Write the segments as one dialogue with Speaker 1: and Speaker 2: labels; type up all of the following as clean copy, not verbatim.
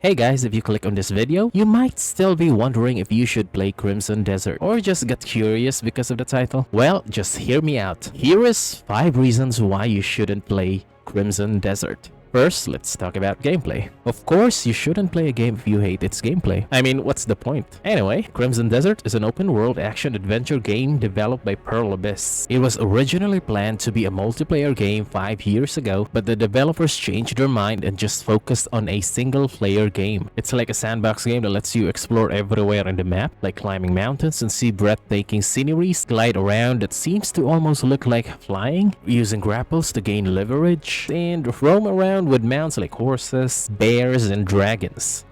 Speaker 1: Hey guys, if you click on this video, you might still be wondering if you should play Crimson Desert or just get curious because of the title. Well, just hear me out. Here is 5 reasons why you shouldn't play Crimson Desert. First, let's talk about gameplay. Of course, you shouldn't play a game if you hate its gameplay. I mean, what's the point? Anyway, Crimson Desert is an open-world action-adventure game developed by Pearl Abyss. It was originally planned to be a multiplayer game 5 years ago, but the developers changed their mind and just focused on a single-player game. It's like a sandbox game that lets you explore everywhere in the map, like climbing mountains and see breathtaking sceneries, glide around that seems to almost look like flying, using grapples to gain leverage, and roam around with mounts like horses, bears, and dragons.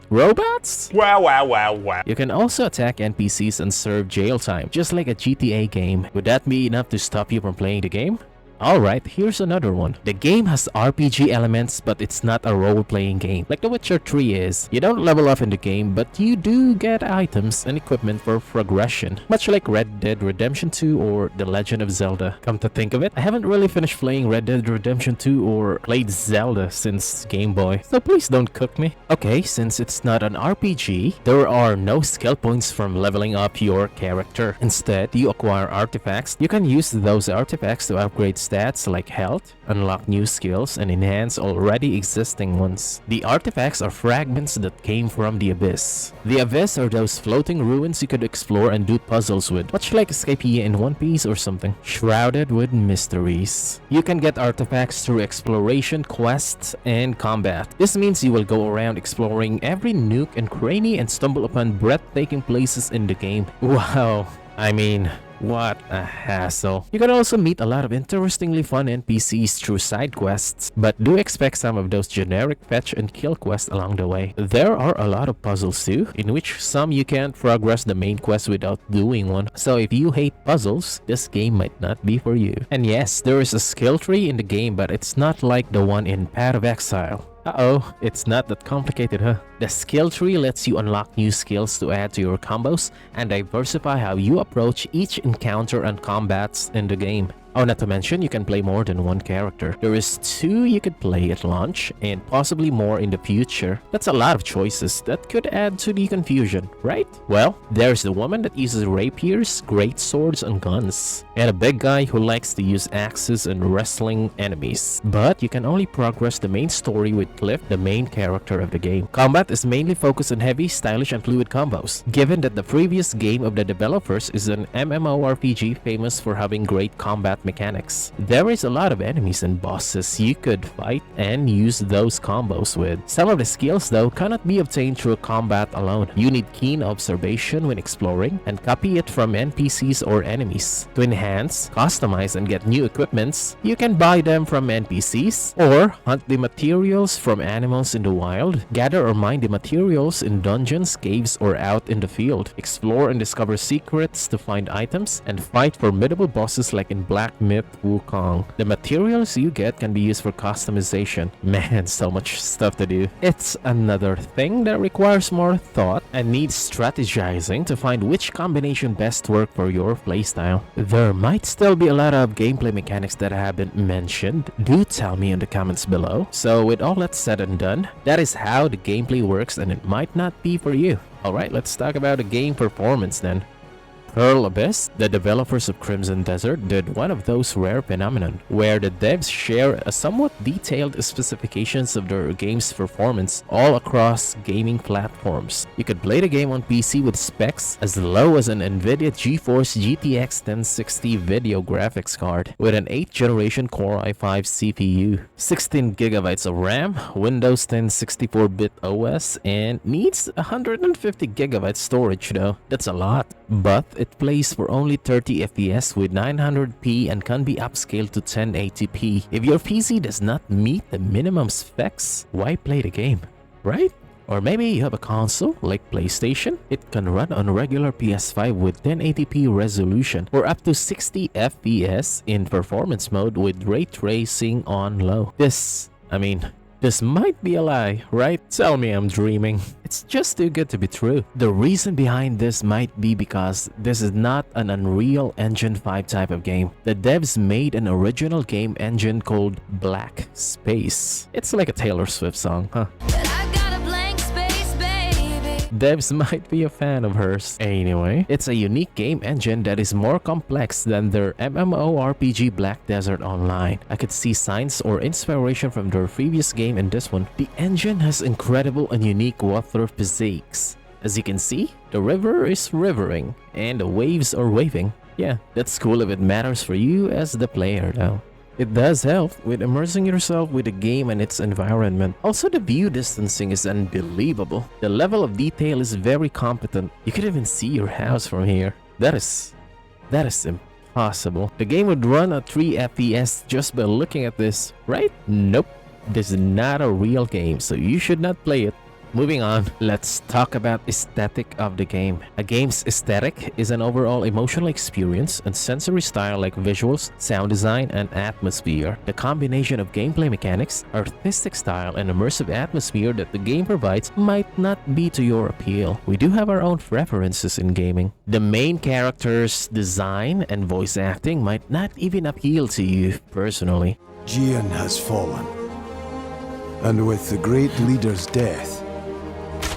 Speaker 1: Robots? Wow. You can also attack NPCs and serve jail time, just like a GTA game. Would that be enough to stop you from playing the game? Alright, here's another one. The game has RPG elements, but it's not a role-playing game, like The Witcher 3 is. You don't level up in the game, but you do get items and equipment for progression, much like Red Dead Redemption 2 or The Legend of Zelda. Come to think of it, I haven't really finished playing Red Dead Redemption 2 or played Zelda since Game Boy, so please don't cook me. Okay, since it's not an RPG, there are no skill points from leveling up your character. Instead, you acquire artifacts. You can use those artifacts to upgrade stats like health, unlock new skills, and enhance already existing ones. The artifacts are fragments that came from the Abyss. The Abyss are those floating ruins you could explore and do puzzles with, much like Escapee in One Piece or something, shrouded with mysteries. You can get artifacts through exploration, quests, and combat. This means you will go around exploring every nook and cranny and stumble upon breathtaking places in the game. Wow, I mean, what a hassle. You can also meet a lot of interestingly fun NPCs through side quests, but do expect some of those generic fetch and kill quests along the way. There are a lot of puzzles too, in which some you can't progress the main quest without doing one. So if you hate puzzles, this game might not be for you. And yes, there is a skill tree in the game, but it's not like the one in Path of Exile. Uh-oh, it's not that complicated, huh? The skill tree lets you unlock new skills to add to your combos and diversify how you approach each encounter and combats in the game. Oh, not to mention, you can play more than one character. There is 2 you could play at launch, and possibly more in the future. That's a lot of choices that could add to the confusion, right? Well, there's the woman that uses rapiers, great swords, and guns, and a big guy who likes to use axes and wrestling enemies. But you can only progress the main story with Kliff, the main character of the game. Combat is mainly focused on heavy, stylish, and fluid combos, given that the previous game of the developers is an MMORPG famous for having great combat mechanics. There is a lot of enemies and bosses you could fight and use those combos with. Some of the skills though cannot be obtained through combat alone. You need keen observation when exploring and copy it from NPCs or enemies. To enhance, customize, and get new equipments, you can buy them from NPCs or hunt the materials from animals in the wild, gather or mine the materials in dungeons, caves, or out in the field, explore and discover secrets to find items, and fight formidable bosses like in Black Myth Wukong. The materials you get can be used for customization. Man, so much stuff to do. It's another thing that requires more thought and needs strategizing to find which combination best work for your playstyle. There might still be a lot of gameplay mechanics that I haven't mentioned. Do tell me in the comments below. So with all that said and done, that is how the gameplay works, and it might not be for you. Alright, let's talk about the game performance then. Pearl Abyss, the developers of Crimson Desert, did one of those rare phenomenon where the devs share a somewhat detailed specifications of their game's performance all across gaming platforms. You could play the game on PC with specs as low as an NVIDIA GeForce GTX 1060 video graphics card with an 8th generation Core i5 CPU, 16GB of RAM, Windows 10 64-bit OS, and needs 150GB storage though. That's a lot, but it plays for only 30 FPS with 900p and can be upscaled to 1080p. If your PC does not meet the minimum specs, why play the game, right? Or maybe you have a console like PlayStation. It can run on regular PS5 with 1080p resolution or up to 60 FPS in performance mode with ray tracing on low. This might be a lie, right? Tell me I'm dreaming. It's just too good to be true. The reason behind this might be because this is not an Unreal Engine 5 type of game. The devs made an original game engine called Black Space. It's like a Taylor Swift song, huh? But I got a blank devs might be a fan of hers. Anyway, it's a unique game engine that is more complex than their MMORPG Black Desert Online. I could see signs or inspiration from their previous game in this one. The engine has incredible and unique water physics. As you can see, the river is rivering and the waves are waving. Yeah, that's cool if it matters for you as the player though. It does help with immersing yourself with the game and its environment. Also, the view distancing is unbelievable. The level of detail is very competent. You could even see your house from here. That is impossible. The game would run at 3 FPS just by looking at this, right? Nope. This is not a real game, so you should not play it. Moving on, let's talk about aesthetic of the game. A game's aesthetic is an overall emotional experience and sensory style like visuals, sound design, and atmosphere. The combination of gameplay mechanics, artistic style, and immersive atmosphere that the game provides might not be to your appeal. We do have our own preferences in gaming. The main character's design and voice acting might not even appeal to you personally.
Speaker 2: Jian has fallen, and with the great leader's death,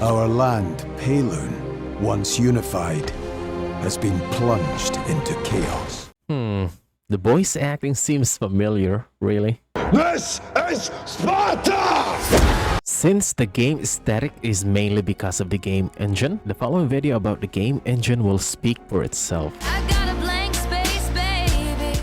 Speaker 2: our land, Pewel, once unified, has been plunged into chaos.
Speaker 1: The voice acting seems familiar, really.
Speaker 2: This is Sparta!
Speaker 1: Since the game aesthetic is mainly because of the game engine, the following video about the game engine will speak for itself.
Speaker 3: I got a blank space, baby.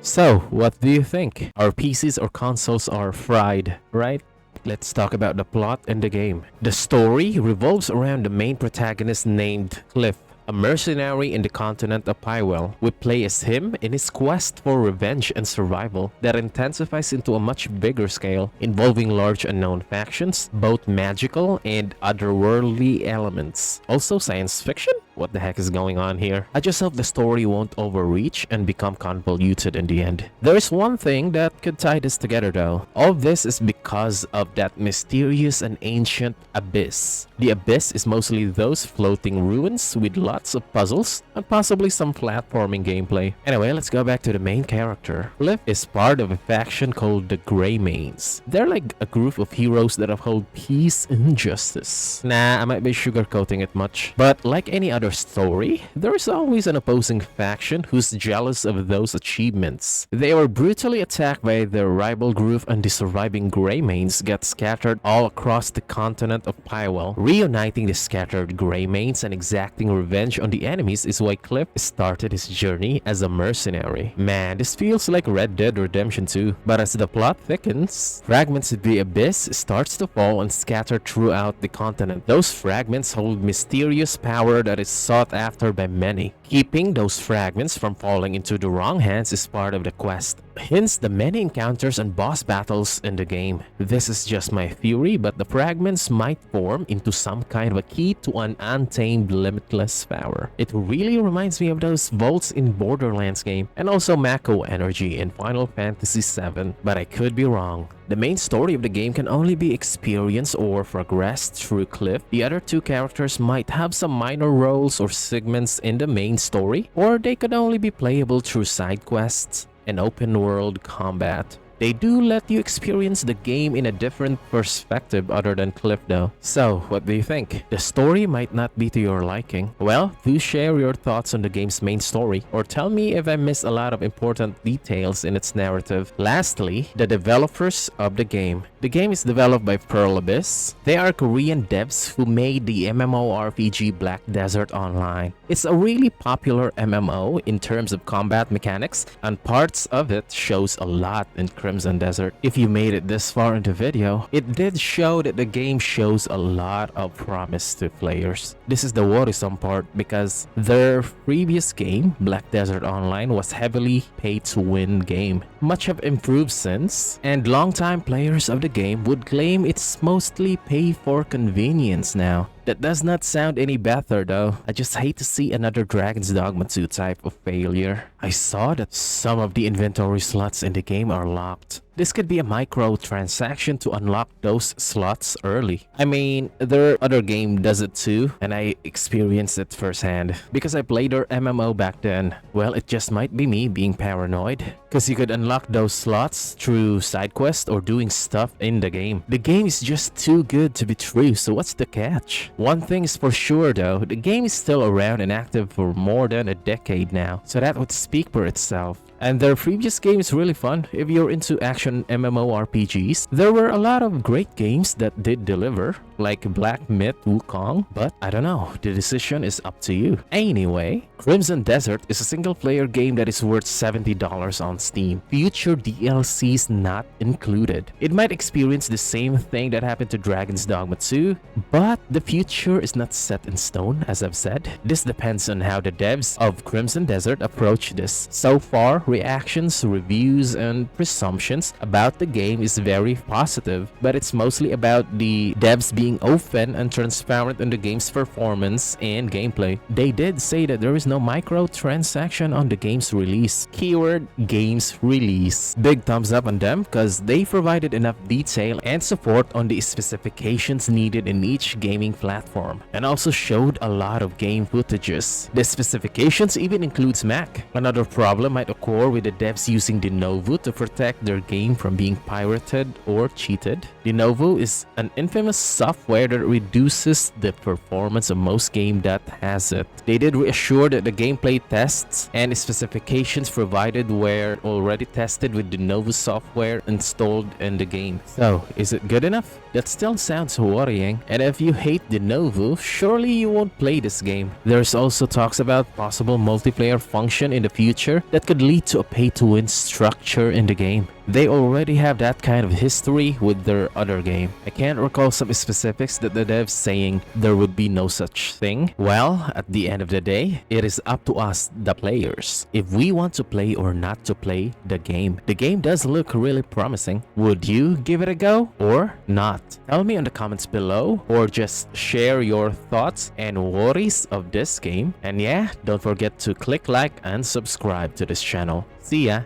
Speaker 1: So, what do you think? Our PCs or consoles are fried, right? Let's talk about the plot in the game. The story revolves around the main protagonist named Kliff, a mercenary in the continent of Pywel. We play as him in his quest for revenge and survival that intensifies into a much bigger scale, involving large unknown factions, both magical and otherworldly elements. Also science fiction? What the heck is going on here? I just hope the story won't overreach and become convoluted in the end. There is one thing that could tie this together though. All this is because of that mysterious and ancient abyss. The abyss is mostly those floating ruins with lots of puzzles and possibly some platforming gameplay. Anyway, let's go back to the main character. Kliff is part of a faction called the Gameister. They're like a group of heroes that uphold peace and justice. Nah, I might be sugarcoating it much. But like any other story, there is always an opposing faction who's jealous of those achievements. They were brutally attacked by their rival group, and the surviving Greymanes get scattered all across the continent of Pywel. Reuniting the scattered Greymanes and exacting revenge on the enemies is why Kliff started his journey as a mercenary. Man, this feels like Red Dead Redemption 2. But as the plot thickens, fragments of the abyss starts to fall and scatter throughout the continent. Those fragments hold mysterious power that is sought after by many. Keeping those fragments from falling into the wrong hands is part of the quest. Hence the many encounters and boss battles in the game. This is just my theory, but the fragments might form into some kind of a key to an untamed limitless power. It really reminds me of those vaults in Borderlands game, and also Mako energy in Final Fantasy VII, but I could be wrong. The main story of the game can only be experienced or progressed through Kliff. The other two characters might have some minor roles or segments in the main story, or they could only be playable through side quests and open world combat. They do let you experience the game in a different perspective other than Kliff though. So, what do you think? The story might not be to your liking. Well, do share your thoughts on the game's main story, or tell me if I missed a lot of important details in its narrative. Lastly, the developers of the game. The game is developed by Pearl Abyss. They are Korean devs who made the MMORPG Black Desert Online. It's a really popular MMO in terms of combat mechanics, and parts of it shows a lot in Crimson Desert. If you made it this far into the video, it did show that the game shows a lot of promise to players. This is the worrisome part because their previous game, Black Desert Online, was heavily pay-to-win game. Much have improved since, and longtime players of the game would claim it's mostly pay for convenience now. That does not sound any better though. I just hate to see another Dragon's Dogma 2 type of failure. I saw that some of the inventory slots in the game are locked. This could be a microtransaction to unlock those slots early. I mean, their other game does it too, and I experienced it firsthand. Because I played their MMO back then, well, it just might be me being paranoid. Because you could unlock those slots through side quests or doing stuff in the game. The game is just too good to be true, so what's the catch? One thing is for sure though, the game is still around and active for more than a decade now, so that would speak for itself. And their previous game is really fun if you're into action MMORPGs. There were a lot of great games that did deliver, like Black Myth Wukong, but I don't know, the decision is up to you. Anyway, Crimson Desert is a single-player game that is worth $70 on Steam. Future DLCs not included. It might experience the same thing that happened to Dragon's Dogma 2, but the future is not set in stone, as I've said. This depends on how the devs of Crimson Desert approach this. So far, reactions, reviews, and presumptions about the game is very positive, but it's mostly about the devs being open and transparent on the game's performance and gameplay. They did say that there is no microtransaction on the game's release. Keyword game's release. Big thumbs up on them because they provided enough detail and support on the specifications needed in each gaming platform, and also showed a lot of game footages. The specifications even includes Mac. Another problem might occur with the devs using Denuvo to protect their game from being pirated or cheated. Denuvo is an infamous software that reduces the performance of most games that has it. They did reassure that the gameplay tests and specifications provided were already tested with Denuvo software installed in the game. So, is it good enough? That still sounds worrying, and if you hate Denuvo, surely you won't play this game. There's also talks about possible multiplayer function in the future that could lead to a pay-to-win structure in the game. They already have that kind of history with their other game. I can't recall some specifics that the devs saying there would be no such thing. Well, at the end of the day, it is up to us, the players, if we want to play or not to play the game. The game does look really promising. Would you give it a go or not? Tell me in the comments below, or just share your thoughts and worries of this game. And yeah, don't forget to click like and subscribe to this channel. See ya!